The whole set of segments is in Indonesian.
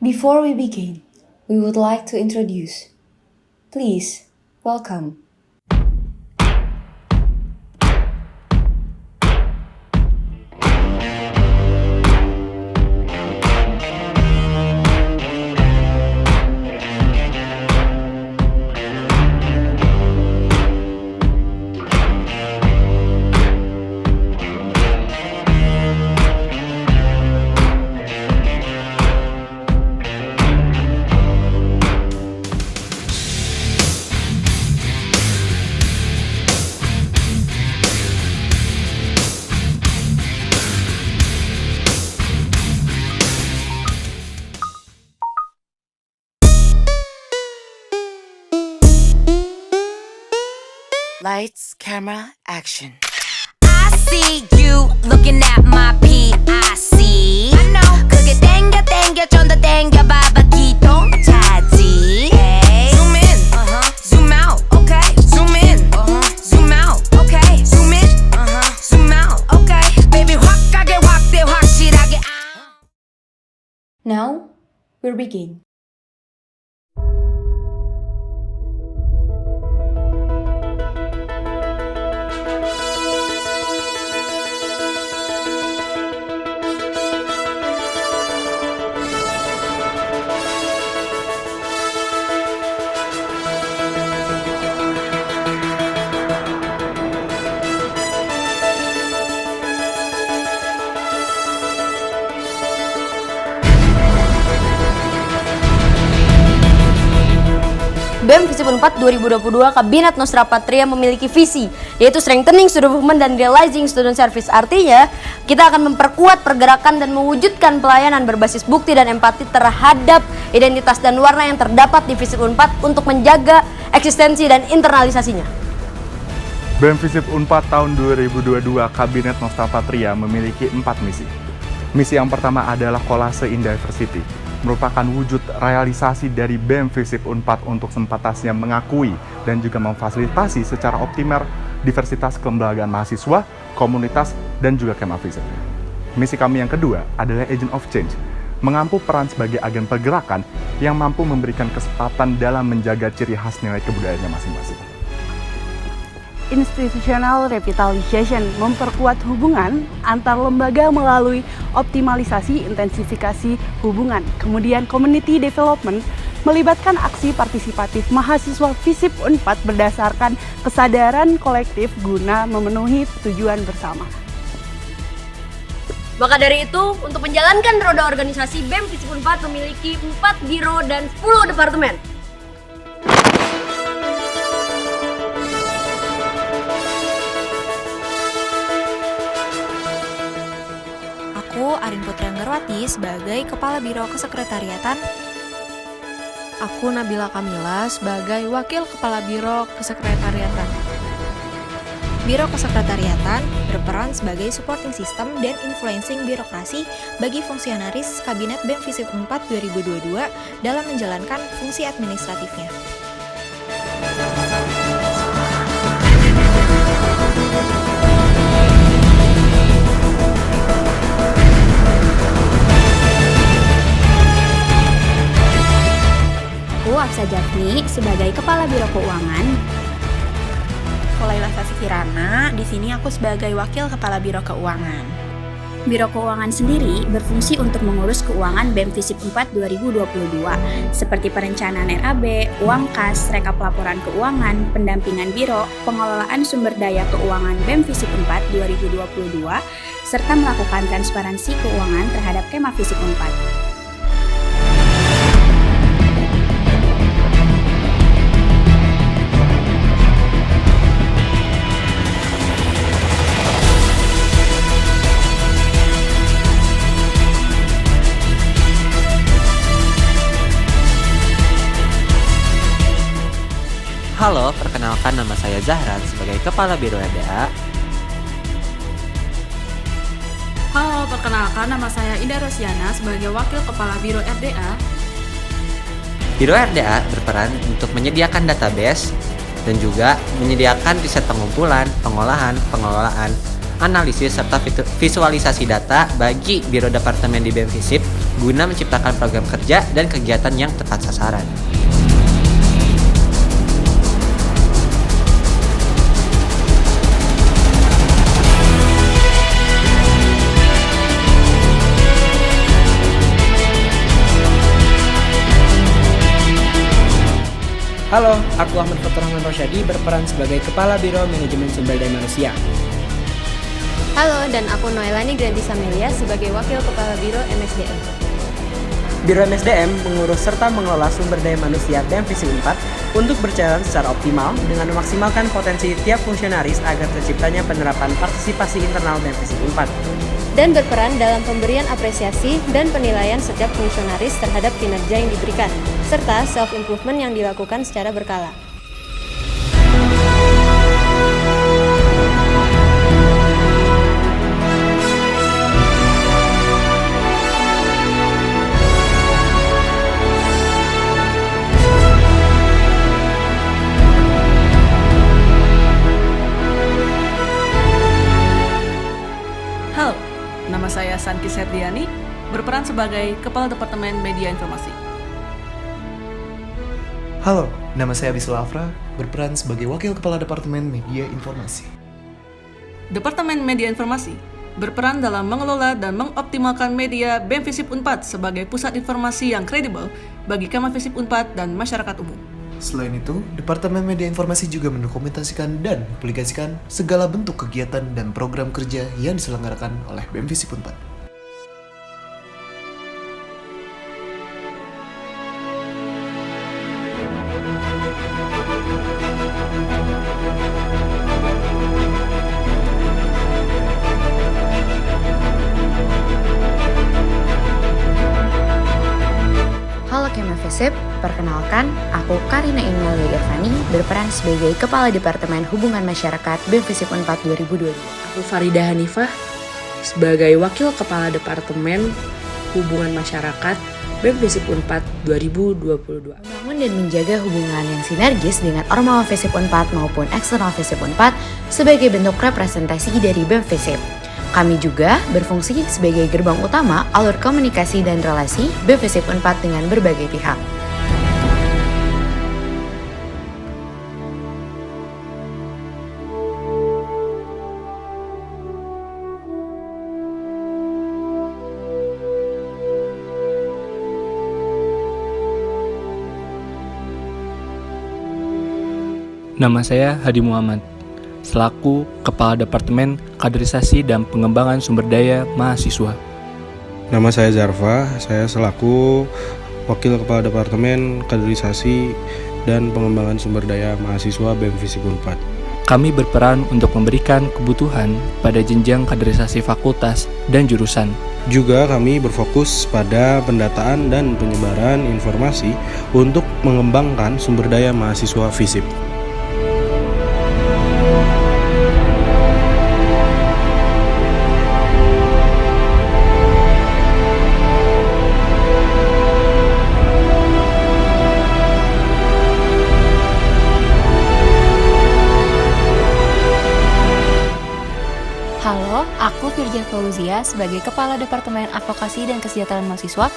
Before we begin, we would like to introduce. Please, welcome. Lights, camera, action. I see you looking at my PIC. I know. 그게 땡겨 좀 더 땡겨 봐봐 기동 차지. Zoom in, zoom out, okay. Zoom in, zoom out, okay. Zoom in, zoom out, okay. Baby 확 가게 확대 확실하게. Now, we'll begin. BEM Visip Unpad 2022 Kabinet Nostra Patria memiliki visi, yaitu strengthening student movement dan realizing student service. Artinya, kita akan memperkuat pergerakan dan mewujudkan pelayanan berbasis bukti dan empati terhadap identitas dan warna yang terdapat di Visip Unpad untuk menjaga eksistensi dan internalisasinya. BEM Visip Unpad tahun 2022 Kabinet Nostra Patria memiliki 4 misi. Misi yang pertama adalah Kolase in Diversity, merupakan wujud realisasi dari BEM Visip Unpad untuk sempatasnya mengakui dan juga memfasilitasi secara optimal diversitas kelembagaan mahasiswa, komunitas, dan juga Kema Visip. Misi kami yang kedua adalah Agent of Change, mengampu peran sebagai agen pergerakan yang mampu memberikan kesempatan dalam menjaga ciri khas nilai kebudayaannya masing-masing. Institutional Revitalization memperkuat hubungan antar lembaga melalui optimalisasi intensifikasi hubungan. Kemudian Community Development melibatkan aksi partisipatif mahasiswa Visip Unpad berdasarkan kesadaran kolektif guna memenuhi tujuan bersama. Maka dari itu, untuk menjalankan roda organisasi, BEM Visip Unpad memiliki 4 biro dan 10 departemen. Aku Arin Putri Anggarwati sebagai Kepala Biro Kesekretariatan. Aku Nabila Kamila sebagai Wakil Kepala Biro Kesekretariatan. Biro Kesekretariatan berperan sebagai supporting system dan influencing birokrasi bagi fungsionaris Kabinet BEM Visip Unpad 2022 dalam menjalankan fungsi administratifnya. Aku Afsa Jafni sebagai Kepala Biro Keuangan. Laila Sasi Kirana, di sini aku sebagai Wakil Kepala Biro Keuangan. Biro Keuangan sendiri berfungsi untuk mengurus keuangan BEM Visip Unpad 2022 seperti perencanaan RAB, uang kas, rekap laporan keuangan, pendampingan biro, pengelolaan sumber daya keuangan BEM Visip Unpad 2022 serta melakukan transparansi keuangan terhadap Kema Visip Unpad. Halo, perkenalkan nama saya Zahran sebagai Kepala Biro RDA. Halo, perkenalkan nama saya Indah Rosiana sebagai Wakil Kepala Biro RDA. Biro RDA berperan untuk menyediakan database dan juga menyediakan riset pengumpulan, pengolahan, pengelolaan, analisis, serta visualisasi data bagi Biro Departemen di BEM Visip guna menciptakan program kerja dan kegiatan yang tepat sasaran. Halo, aku Ahmad Faturrahman Rosyadi berperan sebagai Kepala Biro Manajemen Sumber Daya Manusia. Halo, dan aku Noelani Granti Samelia sebagai Wakil Kepala Biro MSDM. Biro MSDM mengurus serta mengelola sumber daya manusia BEM Visip 4 untuk berjalan secara optimal dengan memaksimalkan potensi tiap fungsionaris agar terciptanya penerapan partisipasi internal BEM Visip 4. Dan berperan dalam pemberian apresiasi dan penilaian setiap fungsionaris terhadap kinerja yang diberikan, serta self-improvement yang dilakukan secara berkala. Halo, nama saya Sanki Serdiani, berperan sebagai Kepala Departemen Media Informasi. Halo, nama saya Bisul Afra, berperan sebagai Wakil Kepala Departemen Media Informasi. Departemen Media Informasi berperan dalam mengelola dan mengoptimalkan media BEM Visip 4 sebagai pusat informasi yang kredibel bagi Kamar Visip 4 dan masyarakat umum. Selain itu, Departemen Media Informasi juga mendokumentasikan dan publikasikan segala bentuk kegiatan dan program kerja yang diselenggarakan oleh BEM Visip 4. Halo Kema Visip, perkenalkan, aku Karina Emilia Irvani, berperan sebagai Kepala Departemen Hubungan Masyarakat BEM Visip 4 2022. Aku Farida Hanifah, sebagai Wakil Kepala Departemen Hubungan Masyarakat BEM Visip 4 2022. Membangun dan menjaga hubungan yang sinergis dengan Ormawa Visip 4 maupun eksternal Visip 4 sebagai bentuk representasi dari BEM Visip. Kami juga berfungsi sebagai gerbang utama alur komunikasi dan relasi BEM Visip 4 dengan berbagai pihak. Nama saya Hadi Muhammad, selaku Kepala Departemen Kaderisasi dan Pengembangan Sumber Daya Mahasiswa. Nama saya Zarfa, saya selaku Wakil Kepala Departemen Kaderisasi dan Pengembangan Sumber Daya Mahasiswa BEM Visip 4. Kami berperan untuk memberikan kebutuhan pada jenjang kaderisasi fakultas dan jurusan. Juga kami berfokus pada pendataan dan penyebaran informasi untuk mengembangkan sumber daya mahasiswa Visip. Halo, aku Firja Fauzia sebagai Kepala Departemen Advokasi dan Kesejahteraan Mahasiswa.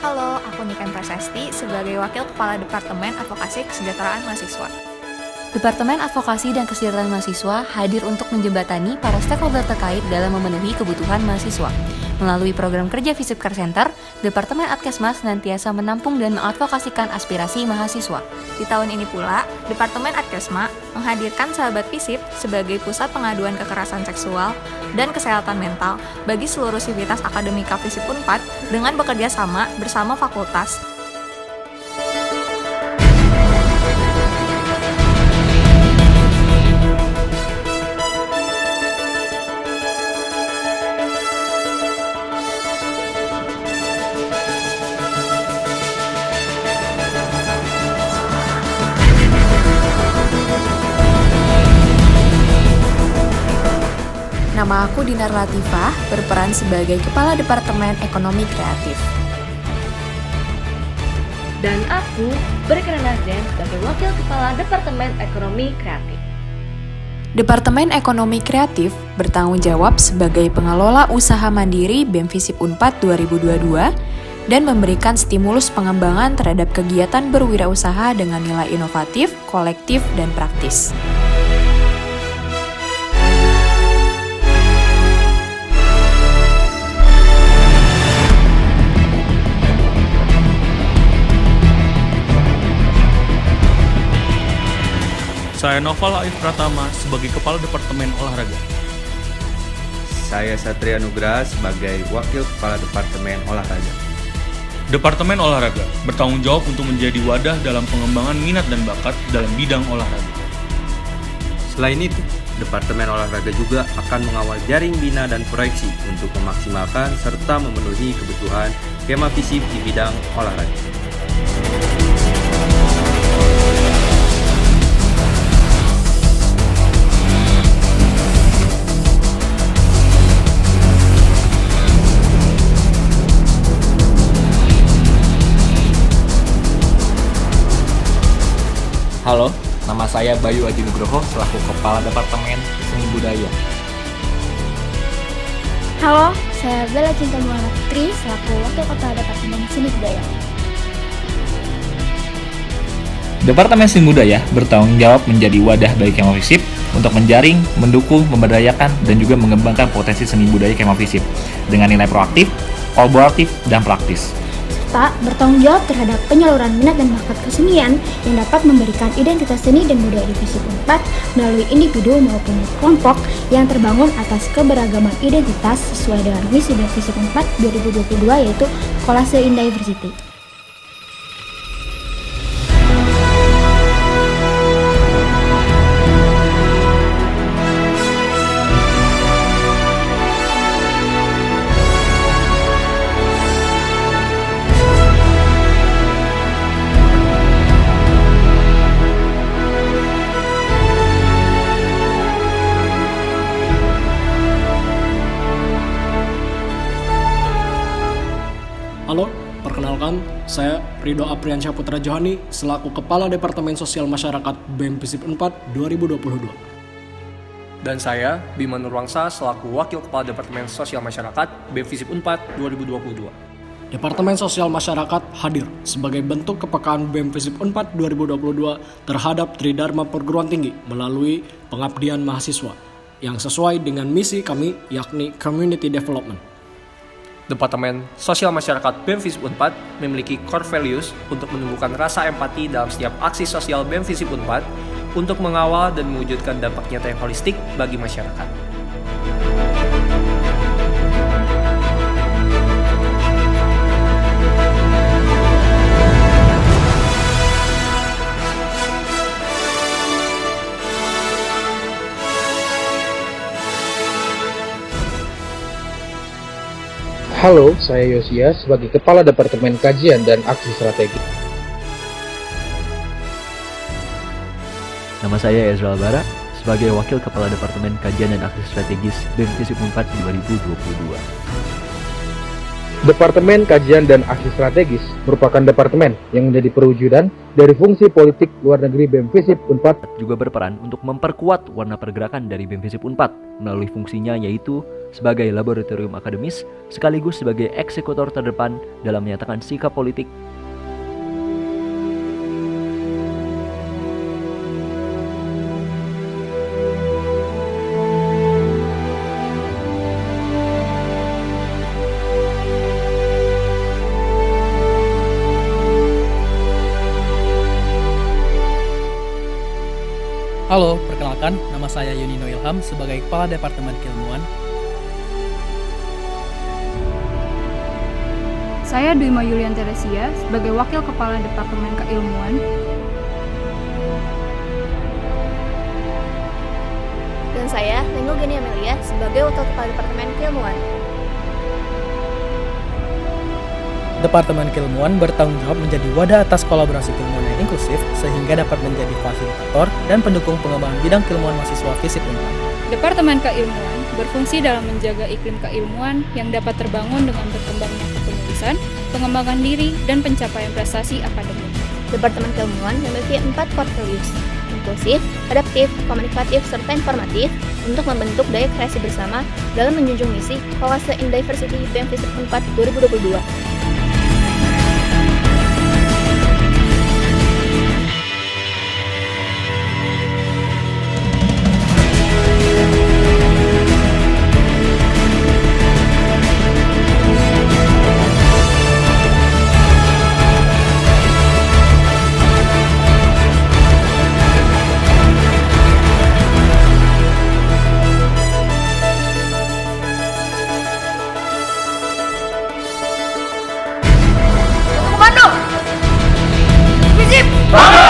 Halo, aku Niken Prasasti sebagai Wakil Kepala Departemen Advokasi Kesejahteraan Mahasiswa. Departemen Advokasi dan Kesejahteraan Mahasiswa hadir untuk menjembatani para stakeholder terkait dalam memenuhi kebutuhan mahasiswa. Melalui program kerja Visip Care Center, Departemen Adkesmas senantiasa menampung dan mengadvokasikan aspirasi mahasiswa. Di tahun ini pula, Departemen Adkesma menghadirkan Sahabat Visip sebagai pusat pengaduan kekerasan seksual dan kesehatan mental bagi seluruh sivitas akademika Visip 4 dengan bekerja sama bersama fakultas. Nama aku Dinar Latifah, berperan sebagai Kepala Departemen Ekonomi Kreatif. Dan aku Berkenan Nazden sebagai Wakil Kepala Departemen Ekonomi Kreatif. Departemen Ekonomi Kreatif bertanggung jawab sebagai pengelola usaha mandiri BEM FISIP Unpad 2022 dan memberikan stimulus pengembangan terhadap kegiatan berwirausaha dengan nilai inovatif, kolektif, dan praktis. Saya Noval Aif Pratama sebagai Kepala Departemen Olahraga. Saya Satria Nugraha sebagai Wakil Kepala Departemen Olahraga. Departemen Olahraga bertanggung jawab untuk menjadi wadah dalam pengembangan minat dan bakat dalam bidang olahraga. Selain itu, Departemen Olahraga juga akan mengawal jaring bina dan proyeksi untuk memaksimalkan serta memenuhi kebutuhan Kema FISIP di bidang olahraga. Halo, nama saya Bayu Aji Nugroho selaku Kepala Departemen Seni Budaya. Halo, saya Bella Cinta Muhammad Putri selaku Wakil Kepala Departemen Seni Budaya. Departemen Seni Budaya bertanggung jawab menjadi wadah bagi Kema FISIP untuk menjaring, mendukung, memberdayakan, dan juga mengembangkan potensi seni budaya Kema FISIP dengan nilai proaktif, kolaboratif, dan praktis. Serta bertanggung jawab terhadap penyaluran minat dan bakat kesenian yang dapat memberikan identitas seni dan budaya di FISIP Unpad melalui individu maupun kelompok yang terbangun atas keberagaman identitas sesuai dengan misi dan FISIP Unpad 2022 yaitu Kolase in Diversity. Halo, perkenalkan, saya Ridho Apriansyah Putra Johani selaku Kepala Departemen Sosial Masyarakat BEM FISIP Unpad 2022. Dan saya Bima Nurwangsa selaku Wakil Kepala Departemen Sosial Masyarakat BEM FISIP Unpad 2022. Departemen Sosial Masyarakat hadir sebagai bentuk kepekaan BEM FISIP Unpad 2022 terhadap Tridharma Perguruan Tinggi melalui pengabdian mahasiswa yang sesuai dengan misi kami yakni Community Development. Departemen Sosial Masyarakat BEM FISIP Unpad memiliki core values untuk menumbuhkan rasa empati dalam setiap aksi sosial BEM FISIP Unpad untuk mengawal dan mewujudkan dampak nyata yang holistik bagi masyarakat. Halo, saya Yosia sebagai Kepala Departemen Kajian dan Aksi Strategi. Nama saya Ezra Albara sebagai Wakil Kepala Departemen Kajian dan Aksi Strategis BEM FISIP Unpad 2022. Departemen Kajian dan Aksi Strategis merupakan departemen yang menjadi perwujudan dari fungsi politik luar negeri BEM FISIP Unpad. Juga berperan untuk memperkuat warna pergerakan dari BEM FISIP Unpad melalui fungsinya yaitu sebagai laboratorium akademis sekaligus sebagai eksekutor terdepan dalam menyatakan sikap politik. Halo, perkenalkan, nama saya Yunino Ilham sebagai Kepala Departemen Keilmuan. Saya Duima Yulian Teresia sebagai Wakil Kepala Departemen Keilmuan. Dan saya Lenggo Geni Amelia sebagai Wakil Kepala Departemen Keilmuan. Departemen Keilmuan bertanggung jawab menjadi wadah atas kolaborasi keilmuan yang inklusif sehingga dapat menjadi fasilitator dan pendukung pengembangan bidang keilmuan mahasiswa FISIP Unpad. Departemen Keilmuan berfungsi dalam menjaga iklim keilmuan yang dapat terbangun dengan berkembangnya kepenulisan, pengembangan diri, dan pencapaian prestasi akademik. Departemen Keilmuan memiliki 4 core values, inklusif, adaptif, komunikatif, serta informatif untuk membentuk daya kreasi bersama dalam menjunjung misi Kolase in Diversity BEM FISIP 4 2022. Komando! Visip!